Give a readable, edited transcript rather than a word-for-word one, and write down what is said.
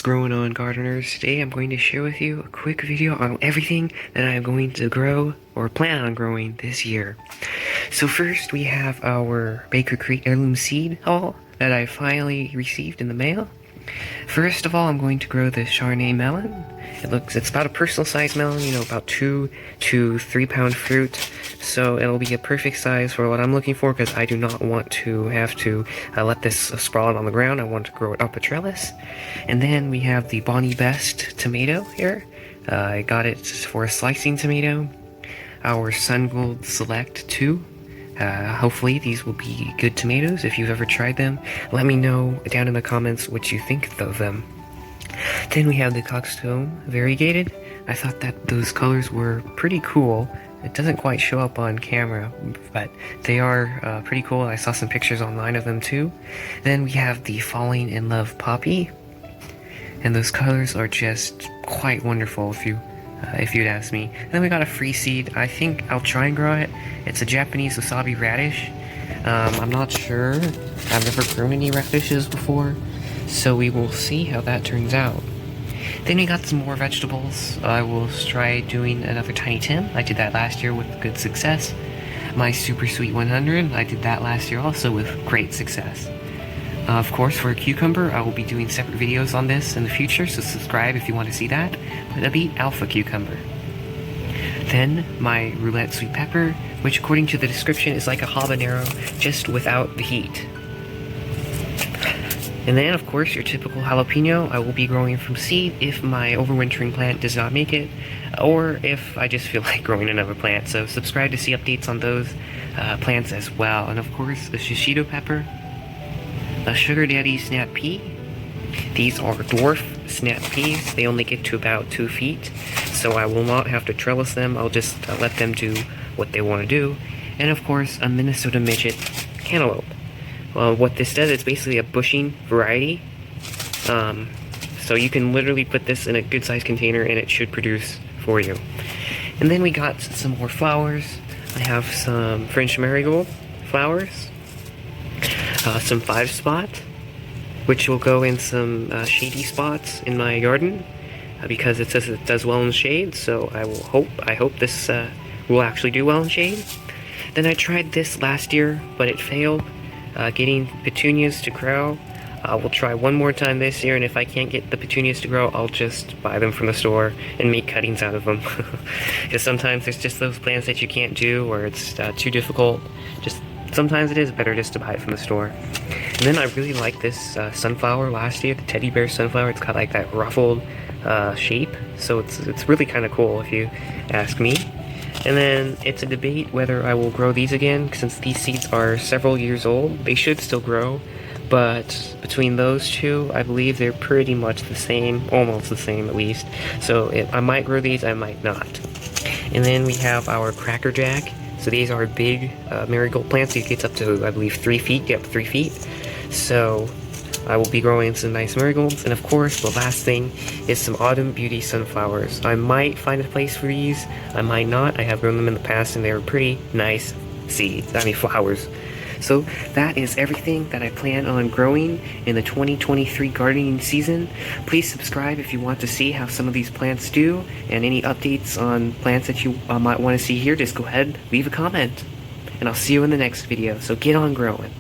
growing on gardeners? Today I'm going to share with you a quick video on everything that I'm going to grow or plan on growing this year. So first we have our Baker Creek heirloom seed haul that I finally received in the mail. First of all, I'm going to grow the Chardonnay Melon. It's about a personal size melon, you know, about 2 to 3 pound fruit. So it'll be a perfect size for what I'm looking for, because I do not want to have to let this sprawl out on the ground. I want to grow it up a trellis. And then we have the Bonnie Best tomato here. I got it for a slicing tomato. Our Marigold Select 2. Hopefully these will be good tomatoes. If you've ever tried them, let me know down in the comments what you think of them. Then we have the Coxcomb Variegated. I thought that those colors were pretty cool. It doesn't quite show up on camera, but they are pretty cool. I saw some pictures online of them too. Then we have the Falling in Love Poppy, and those colors are just quite wonderful if you'd ask me. Then we got a free seed. I think I'll try and grow it. It's a Japanese Wasabi Radish. I'm not sure. I've never grown any radishes before, so we will see how that turns out. Then we got some more vegetables. I will try doing another Tiny Tim. I did that last year with good success. My Super Sweet 100, I did that last year also with great success. Of course, for a cucumber, I will be doing separate videos on this in the future, so subscribe if you want to see that. But it'll be Alpha Cucumber. Then, my Roulette Sweet Pepper, which according to the description is like a habanero, just without the heat. And then, of course, your typical jalapeno I will be growing from seed if my overwintering plant does not make it, or if I just feel like growing another plant. So subscribe to see updates on those plants as well. And of course, the shishito pepper, a Sugar Daddy Snap Pea. These are dwarf snap peas. They only get to about 2 feet, so I will not have to trellis them. I'll just let them do what they want to do. And of course, a Minnesota Midget cantaloupe. Well, what this does is basically a bushing variety. So you can literally put this in a good sized container and it should produce for you. And then we got some more flowers. I have some French Marigold flowers. Some 5-spot, which will go in some shady spots in my garden, because it says it does well in shade, so I hope this will actually do well in shade. Then I tried this last year, but it failed. Getting petunias to grow. We'll try one more time this year, and if I can't get the petunias to grow, I'll just buy them from the store and make cuttings out of them. Because sometimes there's just those plants that you can't do, or it's too difficult. Sometimes it is better just to buy it from the store. And then I really like this sunflower last year, the teddy bear sunflower. It's got like that ruffled shape, so it's really kind of cool if you ask me. And then it's a debate whether I will grow these again, since these seeds are several years old. They should still grow, but between those two, I believe they're pretty much the same, almost the same at least. So I might grow these, I might not. And then we have our Cracker Jack. So these are big marigold plants. It gets up to, I believe, 3 feet, get up to 3 feet. So I will be growing some nice marigolds. And of course, the last thing is some Autumn Beauty sunflowers. I might find a place for these, I might not. I have grown them in the past and they're pretty nice flowers. So that is everything that I plan on growing in the 2023 gardening season. Please subscribe if you want to see how some of these plants do, and any updates on plants that you might want to see here, just go ahead, leave a comment. And I'll see you in the next video, so get on growing.